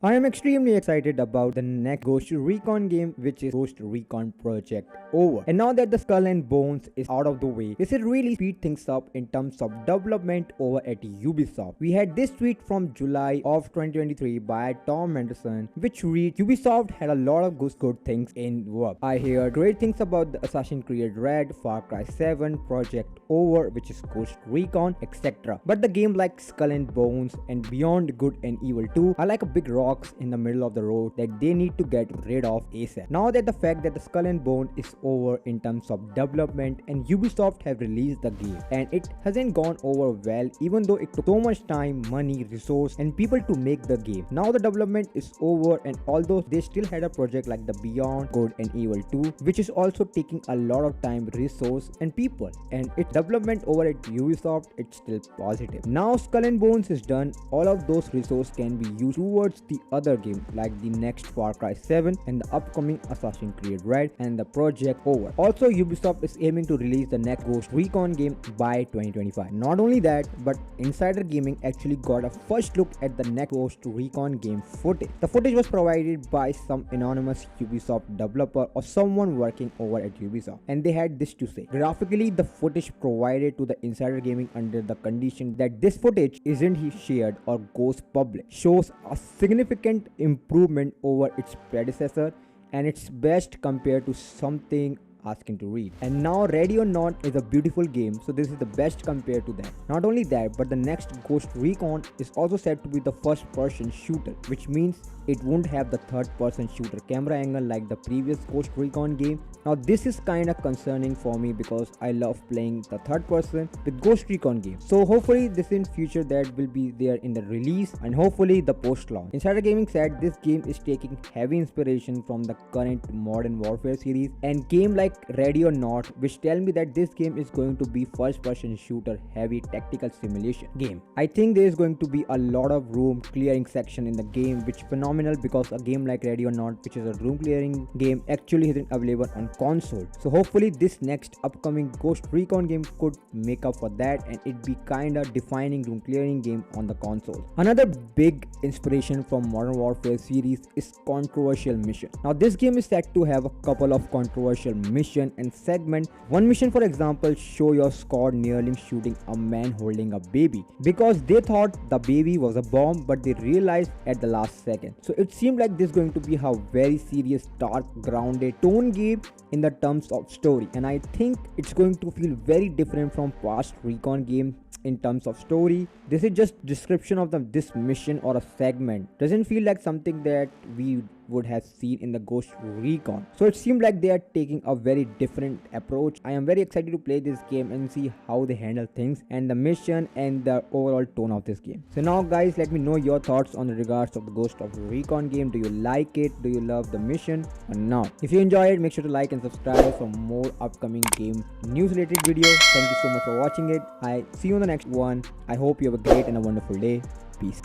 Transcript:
I am extremely excited about the next Ghost Recon game, which is Ghost Recon Project Over. And now that the Skull and Bones is out of the way, this will really speed things up in terms of development over at Ubisoft. We had this tweet from July of 2023 by Tom Henderson, which reads, Ubisoft had a lot of good things in work. I heard great things about the Assassin's Creed Red, Far Cry 7, Project Over, which is Ghost Recon, etc. But the game like Skull and Bones and Beyond Good and Evil 2 are like a big rocks in the middle of the road that they need to get rid of ASAP. Now that the fact that the Skull and Bone is over in terms of development and Ubisoft have released the game and it hasn't gone over well, even though it took so much time, money, resource and people to make the game. Now the development is over, and although they still had a project like the Beyond Good and Evil 2, which is also taking a lot of time, resource and people, and its development over at Ubisoft, it's still positive. Now Skull and Bones is done, all of those resources can be used towards the other game like the next Far Cry 7 and the upcoming Assassin's Creed Red and the Project Over. Also, Ubisoft is aiming to release the next Ghost Recon game by 2025. Not only that, but Insider Gaming actually got a first look at the next Ghost Recon game footage. The footage was provided by some anonymous Ubisoft developer or someone working over at Ubisoft, and they had this to say. Graphically, the footage provided to the Insider Gaming under the condition that this footage isn't shared or goes public shows a significant improvement over its predecessor, and it's best compared to something asking to read. And now Ready or Not is a beautiful game, so this is the best compared to that. Not only that, but the next Ghost Recon is also said to be the first person shooter, which means it won't have the third person shooter camera angle like the previous Ghost Recon game. Now this is kinda concerning for me because I love playing the third person with Ghost Recon game. So hopefully this in future that will be there in the release and hopefully the post launch. Insider Gaming said this game is taking heavy inspiration from the current Modern Warfare series and game like Ready or Not, which tell me that this game is going to be first person shooter heavy tactical simulation game. I think there is going to be a lot of room clearing section in the game, which phenomenal because a game like Ready or Not, which is a room clearing game, actually isn't available on console. So hopefully this next upcoming Ghost Recon game could make up for that and it be kinda defining room clearing game on the console. Another big inspiration from Modern Warfare series is controversial mission. Now this game is set to have a couple of controversial mission and segment. One mission, for example, show your squad nearly shooting a man holding a baby because they thought the baby was a bomb, but they realized at the last second. So it seemed like this is going to be a very serious, dark, grounded tone game in the terms of story, and I think it's going to feel very different from past Recon games in terms of story. This is just description of this mission or a segment. Doesn't feel like something that we would have seen in the Ghost Recon. So it seemed like they are taking a very different approach. I am very excited to play this game and see how they handle things and the mission and the overall tone of this game. So now guys, let me know your thoughts on the regards of the Ghost of Recon game. Do you like it? Do you love the mission or not? If you enjoy it, make sure to like and subscribe for more upcoming game news related videos. Thank you so much for watching it. I see you on the next one. I hope you have a great and a wonderful day. Peace.